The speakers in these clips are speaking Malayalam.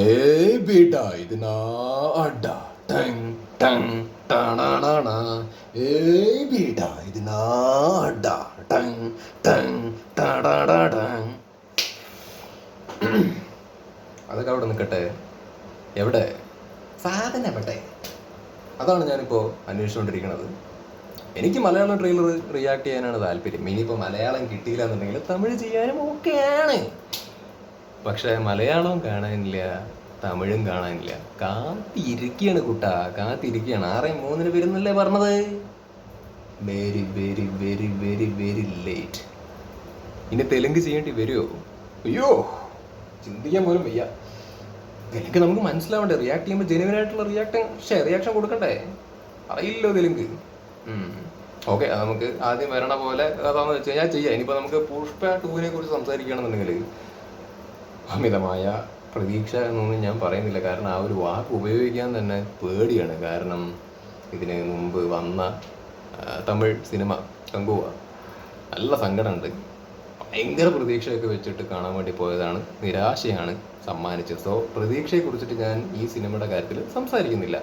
ഏയ് ബീട്ടാ ഇത് നാട ടങ് ടങ് ടണണണ. ഏയ് ബീട്ടാ ഇത് നാട ടങ് ടങ് ടടടടങ്. അതൊക്കെ അവിടെ നിൽക്കട്ടെ. എവിടെ സാധനം എവിടെ? അതാണ് ഞാനിപ്പോൾ അന്വേഷിച്ചുകൊണ്ടിരിക്കുന്നത്. എനിക്ക് മലയാളം ട്രെയിലർ റിയാക്ട് ചെയ്യാനാണ് താല്പര്യം. ഇനിയിപ്പോൾ മലയാളം കിട്ടിയില്ല എന്നുണ്ടെങ്കിൽ തമിഴ് ചെയ്യാനും ഓക്കെയാണ്. പക്ഷെ മലയാളവും കാണാനില്ല, തമിഴും കാണാനില്ല. കാത്തിരിക്കുകയാണ് കുട്ടാ, കാത്തിരിക്കുകയാണ്. 6:03 വരുന്നല്ലേ പറഞ്ഞത്. Very very very very very late. ഇനി തെലുങ്ക് ചെയ്യേണ്ടി വരുമോ? അയ്യോ, ചിന്തിക്കാൻ പോലും വയ്യ. തെലുങ്ക് നമുക്ക് മനസ്സിലാവണ്ടേ? റിയാക്ട് ചെയ്യുമ്പോൾ ജെനുവിൻ ആയിട്ടുള്ള റിയാക്ഷൻ കൊടുക്കണ്ടേ? അറിയില്ലോ തെലുങ്ക്. ഓക്കെ, അത് നമുക്ക് ആദ്യം വരണ പോലെ അതാണെന്ന് വെച്ച് കഴിഞ്ഞാൽ ചെയ്യാം. ഇനിയിപ്പോൾ നമുക്ക് പുഷ്പ 2 കുറിച്ച് സംസാരിക്കുകയാണെന്നുണ്ടെങ്കിൽ അമിതമായ പ്രതീക്ഷ എന്നൊന്നും ഞാൻ പറയുന്നില്ല. കാരണം ആ ഒരു വാക്ക് ഉപയോഗിക്കാൻ തന്നെ പേടിയാണ്. കാരണം ഇതിന് മുമ്പ് വന്ന തമിഴ് സിനിമ കങ്കുവ നല്ല സങ്കടമുണ്ട്. ഭയങ്കര പ്രതീക്ഷയൊക്കെ വെച്ചിട്ട് കാണാൻ വേണ്ടി പോയതാണ്, നിരാശയാണ് സമ്മാനിച്ചത്. സോ പ്രതീക്ഷയെ കുറിച്ചിട്ട് ഞാൻ ഈ സിനിമയുടെ കാര്യത്തിൽ സംസാരിക്കുന്നില്ല.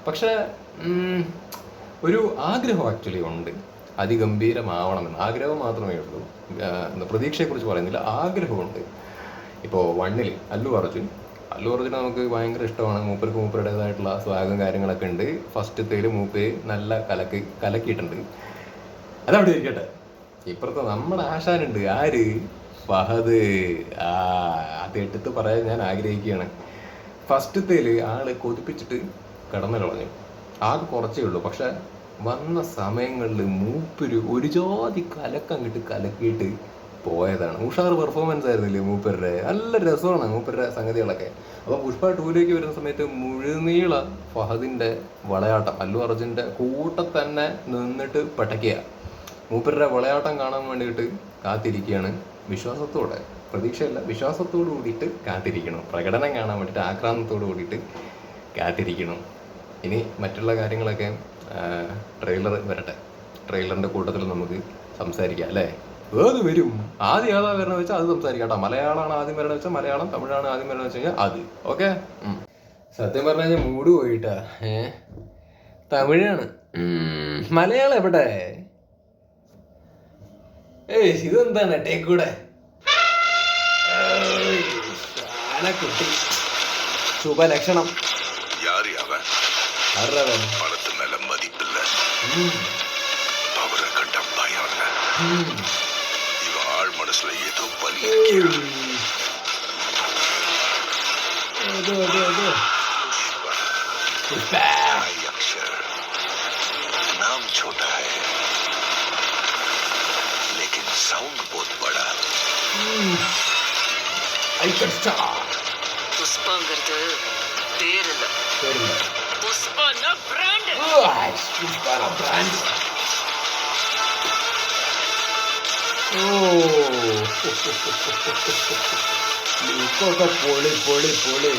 പക്ഷേ ഒരു ആഗ്രഹം ആക്ച്വലി ഉണ്ട്, അതിഗംഭീരമാവണമെന്ന്. ആഗ്രഹം മാത്രമേ ഉള്ളൂ, പ്രതീക്ഷയെക്കുറിച്ച് പറയുന്നില്ല. ആഗ്രഹമുണ്ട്. ഇപ്പോൾ 1 അല്ലു അർജുൻ നമുക്ക് ഭയങ്കര ഇഷ്ടമാണ്. മൂപ്പരുടേതായിട്ടുള്ള സ്വാഗതം കാര്യങ്ങളൊക്കെ ഉണ്ട്. ഫസ്റ്റത്തേൽ മൂപ്പര് നല്ല കലക്കിയിട്ടുണ്ട്. അതവിടെ ഇരിക്കട്ടെ. ഇപ്പുറത്തെ നമ്മുടെ ആശാനുണ്ട്, ആര്? ഫഹദ്. അത് എടുത്ത് പറയാൻ ഞാൻ ആഗ്രഹിക്കുകയാണ്. ഫസ്റ്റത്തേൽ ആള് കൊതിപ്പിച്ചിട്ട് കടന്നു കളഞ്ഞു. ആകെ കുറച്ചേ ഉള്ളൂ. പക്ഷെ വന്ന സമയങ്ങളിൽ മൂപ്പര് ഒരു ജാതി കലക്കിയിട്ട് പോയതാണ്. ഉഷാർ പെർഫോമൻസ് ആയിരുന്നില്ലേ മൂപ്പരുടെ? നല്ല രസമാണ് മൂപ്പരുടെ സംഗതികളൊക്കെ. അപ്പോൾ പുഷ്പ 2 വരുന്ന സമയത്ത് മുഴുനീള ഫഹദിന്റെ വളയാട്ടം, അല്ലു അർജുൻ്റെ തന്നെ നിന്നിട്ട് പടയ്ക്കുക. മൂപ്പരുടെ വളയാട്ടം കാണാൻ വേണ്ടിയിട്ട് കാത്തിരിക്കുകയാണ്. വിശ്വാസത്തോടെ, പ്രതീക്ഷയല്ല, വിശ്വാസത്തോട് കൂടിയിട്ട് കാത്തിരിക്കണം. പ്രകടനം കാണാൻ വേണ്ടിയിട്ട് ആക്രാന്തത്തോട് കൂടിയിട്ട് കാത്തിരിക്കണം. ഇനി മറ്റുള്ള കാര്യങ്ങളൊക്കെ ട്രെയിലർ വരട്ടെ. ട്രെയിലറിൻ്റെ കൂട്ടത്തിൽ നമുക്ക് സംസാരിക്കാം അല്ലേ? ഏത് വരും? ആദ്യം ഏതാ വരണം വെച്ചാൽ അത് സംസാരിക്കാം കേട്ടോ. മലയാളമാണ് ആദ്യം വരണം വെച്ചാൽ മലയാളം, തമിഴാണ് ആദ്യം വരണം വെച്ച് കഴിഞ്ഞാൽ അത്. ഓക്കെ. സത്യം പറഞ്ഞു കഴിഞ്ഞാൽ മൂഡ് പോയിട്ടാ. തമിഴാണ്. മലയാളം എവിടെ? ഇതെന്താണ് ടേക്കൂടെ? കുട്ടി ശുഭലക്ഷണം. பணத்து மேல மதிப்பில்ல, அவரை கண்ட பயம் இல்ல. இவ ஆள் மனசுல ஏதோ பலி अक्षर नाम छोटा है लेकिन साउंड बहुत बड़ा. புஷ்பங்கிறது பேர் இல்ல, புஷ்பனா பிராண்ட். പൊളി.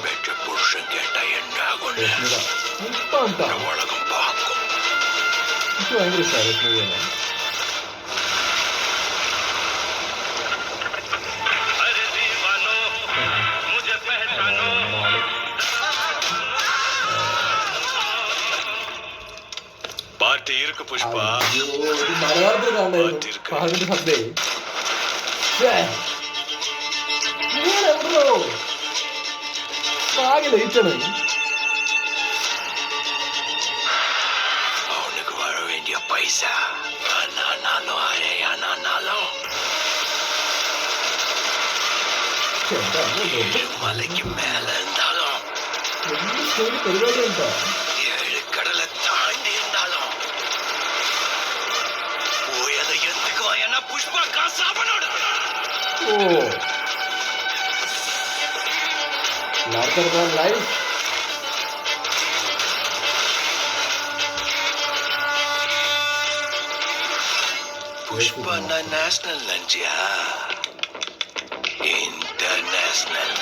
பெற்ற புருஷன் கேட்டா என்ன ஆகும்? உலகம் பார்க்கும். ഭയങ്കര ഇഷ്ടമാണ്. പാർട്ടി ഇருக்கு പുഷ്പ. മലയാളത്തിൽ കാണാൻ സബ്ദേ ആകെ ലയിച്ചാണ്. அவனுக்கு வர வேண்டிய பைசா ஆனாலும் ஆனாலும் மலைக்கு மேல இருந்தாலும், പരിപാടി ഉണ്ടോ? 7 கடலை தாண்டி இருந்தாலும் போய் அதை எடுத்துக்கோ. ஏன்னா புஷ்பா காசாபனோட. ലൈഫ് புஷ்பா நேஷனல் லஞ்சியா இன்டர்நேஷனல்.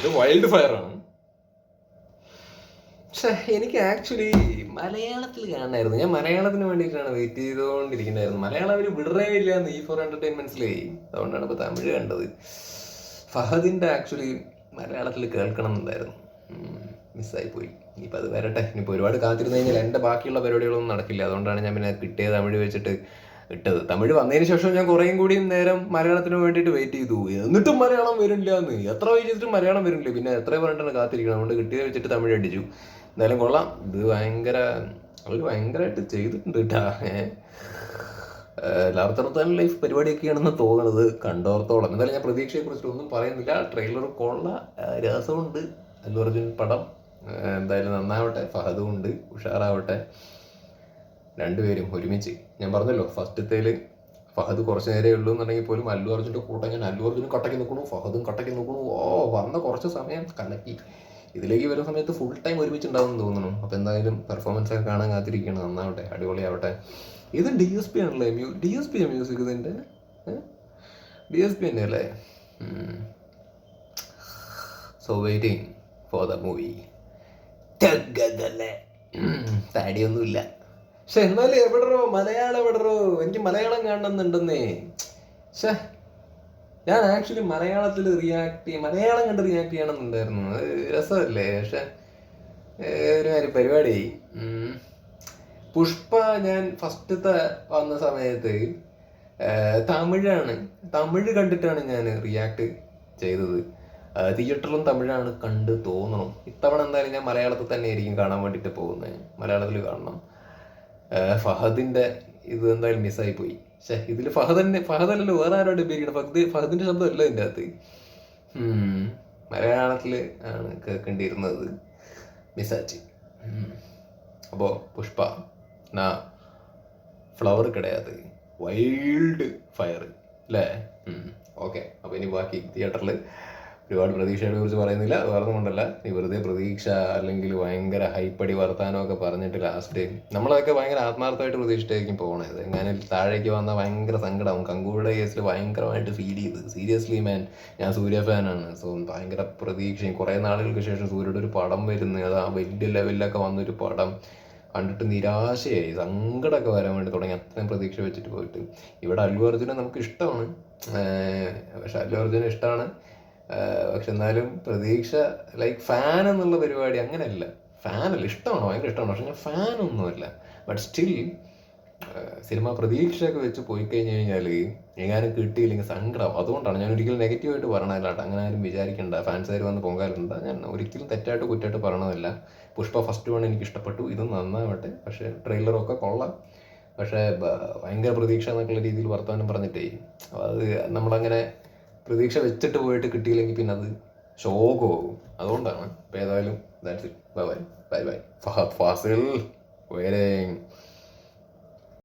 ഇത് വൈൽഡ് ഫയർ ആണ്. പക്ഷെ എനിക്ക് ആക്ച്വലി മലയാളത്തിൽ കാണണമായിരുന്നു. ഞാൻ മലയാളത്തിന് വേണ്ടിയിട്ടാണ് വെയിറ്റ് ചെയ്തുകൊണ്ടിരിക്കുന്നതായിരുന്നു. മലയാളം അവർ വിടറേ ഇല്ല എന്ന് E4 Entertainmentsലേ. അതുകൊണ്ടാണ് ഇപ്പോൾ തമിഴ് കണ്ടത്. ഫഹദിൻ്റെ ആക്ച്വലി മലയാളത്തിൽ കേൾക്കണം എന്നുണ്ടായിരുന്നു. മിസ്സായിപ്പോയി. ഇനിയിപ്പോൾ അത് വരട്ടെ. ഇനിയിപ്പോൾ ഒരുപാട് കാത്തിരുന്ന് കഴിഞ്ഞാൽ എൻ്റെ ബാക്കിയുള്ള പരിപാടികളൊന്നും നടക്കില്ല. അതുകൊണ്ടാണ് ഞാൻ പിന്നെ കിട്ടിയ തമിഴ് വെച്ചിട്ട് ഇട്ടത്. തമിഴ് വന്നതിന് ശേഷം ഞാൻ കുറേയും കൂടിയും നേരം മലയാളത്തിന് വേണ്ടിയിട്ട് വെയിറ്റ് ചെയ്തു. എന്നിട്ടും മലയാളം വരില്ല എന്ന്. എത്ര വെയിറ്റ് ചെയ്തിട്ടും മലയാളം വരില്ല. പിന്നെ എത്ര പറഞ്ഞിട്ടാണ് കാത്തിരിക്കണം. അതുകൊണ്ട് കിട്ടിയത് വെച്ചിട്ട് തമിഴ് അടിച്ചു. എന്തായാലും കൊള്ളാം. ഇത് അവർ ഭയങ്കരമായിട്ട് ചെയ്തിട്ടുണ്ട് കേട്ടാ. ലാർജർ ലൈഫ് പരിപാടിയൊക്കെയാണെന്ന് തോന്നുന്നത് കണ്ടോർത്തോളം. എന്തായാലും ഞാൻ പ്രതീക്ഷയെക്കുറിച്ചിട്ട് ഒന്നും പറയുന്നില്ല. ട്രെയിലർ കൊള്ള രസമുണ്ട്. അല്ലു അർജുൻ പടം എന്തായാലും നന്നാവട്ടെ. ഫഹദും ഉണ്ട്, ഉഷാറാവട്ടെ. രണ്ടുപേരും ഒരുമിച്ച്. ഞാൻ പറഞ്ഞല്ലോ ഫസ്റ്റത്തേൽ ഫഹദ് കുറച്ച് നേരമേ ഉള്ളൂ എന്നുണ്ടെങ്കിൽ പോലും അല്ലു അർജുൻ്റെ കൂട്ടം ഞാൻ അല്ലു അർജുനും കട്ടയ്ക്ക് നിൽക്കണു, ഫഹദും കട്ടയ്ക്ക് നിൽക്കണു. വന്ന കുറച്ച് സമയം കലക്കി. ഇതിലേക്ക് വരുന്ന സമയത്ത് ഫുൾ ടൈം ഒരുമിച്ചുണ്ടാവും തോന്നുന്നു. അപ്പോൾ എന്തായാലും പെർഫോമൻസ് ഒക്കെ കാണാൻ കാത്തിരിക്കുകയാണ്. നന്നാവട്ടെ, അടിപൊളിയാവട്ടെ. ഇത് DSP ആണല്ലേ, DSP മ്യൂസിക് ഇതിൻ്റെ DSP തന്നെ അല്ലേ? So waiting for the movie. താടിയൊന്നുമില്ല. പക്ഷെ എന്നാലും എവിടറോ മലയാളം എവിടറോ. എനിക്ക് മലയാളം കാണണമെന്നുണ്ടെന്നേ. പക്ഷേ ഞാൻ ആക്ച്വലി മലയാളത്തിൽ മലയാളം കണ്ട് റിയാക്ട് ചെയ്യണമെന്നുണ്ടായിരുന്നു. അത് രസമല്ലേ? പക്ഷെ ഒരു പരിപാടി പുഷ്പ ഞാൻ ഫസ്റ്റത്തെ വന്ന സമയത്ത് തമിഴ് കണ്ടിട്ടാണ് ഞാൻ റിയാക്ട് ചെയ്തത്. തിയേറ്ററിലും തമിഴാണ് കണ്ട് തോന്നണം. ഇത്തവണ എന്തായാലും ഞാൻ മലയാളത്തിൽ തന്നെ ആയിരിക്കും കാണാൻ വേണ്ടിയിട്ട് പോകുന്നത്. മലയാളത്തിൽ കാണണം. ഫഹദിൻ്റെ ഇത് എന്തായാലും മിസ്സായിപ്പോയി. പക്ഷേ ഇതിൽ ഫഹദല്ലല്ലോ, വേറെ ആരോട് ഉപയോഗിക്കണം. ഫഹദിൻ്റെ ശബ്ദമല്ല ഇതിൻ്റെ അകത്ത്. മലയാളത്തിൽ ആണ് കേൾക്കേണ്ടിയിരുന്നത്. മിസ്സാച്ച്. അപ്പോൾ പുഷ്പ ഫ്ലവർ കിടയാത് വൈൽഡ് ഫയർ അല്ലേ? ഓക്കെ. അപ്പോൾ ഇനി ബാക്കി തിയേറ്ററിൽ ഒരുപാട് പ്രതീക്ഷകളെ കുറിച്ച് പറയുന്നില്ല. വേറെ കൊണ്ടല്ല, നീ വെറുതെ പ്രതീക്ഷ അല്ലെങ്കിൽ ഭയങ്കര ഹൈപ്പടി വർത്താനമൊക്കെ പറഞ്ഞിട്ട് ലാസ്റ്റ് നമ്മളതൊക്കെ ഭയങ്കര ആത്മാർത്ഥമായിട്ട് പ്രതീക്ഷിച്ചായിരിക്കും പോകണത്. എങ്ങനെ താഴേക്ക് വന്നാൽ ഭയങ്കര സങ്കടമാവും. കങ്കൂടെ കേസിൽ ഭയങ്കരമായിട്ട് ഫീൽ ചെയ്ത്. സീരിയസ്ലി മാൻ, ഞാൻ സൂര്യ ഫാനാണ്. സോ ഭയങ്കര പ്രതീക്ഷയും. കുറേ നാളുകൾക്ക് ശേഷം സൂര്യയുടെ ഒരു പടം വരുന്നത്, അത് ആ വലിയ ലെവലിലൊക്കെ വന്നൊരു പടം കണ്ടിട്ട് നിരാശയായി, സങ്കടമൊക്കെ വരാൻ വേണ്ടി തുടങ്ങി. അത്രയും പ്രതീക്ഷ വെച്ചിട്ട് പോയിട്ട്. ഇവിടെ അല്ലു അർജുനെ നമുക്ക് ഇഷ്ടമാണ്. പക്ഷെ അല്ലു അർജുനെ ഇഷ്ടമാണ്. പക്ഷെ എന്നാലും പ്രതീക്ഷ ലൈക്ക് ഫാൻ എന്നുള്ള പരിപാടി അങ്ങനെയല്ല. ഫാനല്ല, ഇഷ്ടമാണ്, ഭയങ്കര ഇഷ്ടമാണ്. പക്ഷെ ഞാൻ ഫാനൊന്നുമല്ല. ബട്ട് സ്റ്റിൽ സിനിമ പ്രതീക്ഷയൊക്കെ വെച്ച് പോയി കഴിഞ്ഞ് കഴിഞ്ഞാൽ എങ്ങാനും കിട്ടിയില്ലെങ്കിൽ സങ്കടം. അതുകൊണ്ടാണ് ഞാൻ ഒരിക്കലും നെഗറ്റീവായിട്ട് പറയണതല്ലാട്ടോ. അങ്ങനെ ആരും വിചാരിക്കേണ്ട. ഫാൻസുകാർ വന്ന് പൊങ്കാലുണ്ട്. ഞാൻ ഒരിക്കലും തെറ്റായിട്ട് കുറ്റമായിട്ട് പറയണതല്ല. പുഷ്പ ഫസ്റ്റ് വൺ എനിക്ക് ഇഷ്ടപ്പെട്ടു. ഇത് നന്നാവട്ടെ. പക്ഷേ ട്രെയിലറൊക്കെ കൊള്ളാം. പക്ഷേ ഭയങ്കര പ്രതീക്ഷ എന്നൊക്കെയുള്ള രീതിയിൽ വർത്തമാനം പറഞ്ഞിട്ടേ അത് നമ്മളങ്ങനെ പ്രതീക്ഷ വെച്ചിട്ട് പോയിട്ട് കിട്ടിയില്ലെങ്കിൽ പിന്നെ അത് ശോകമാകും. അതുകൊണ്ടാണ്. അപ്പോൾ ഏതായാലും that's it. Bye bye. Fahadh Fazil.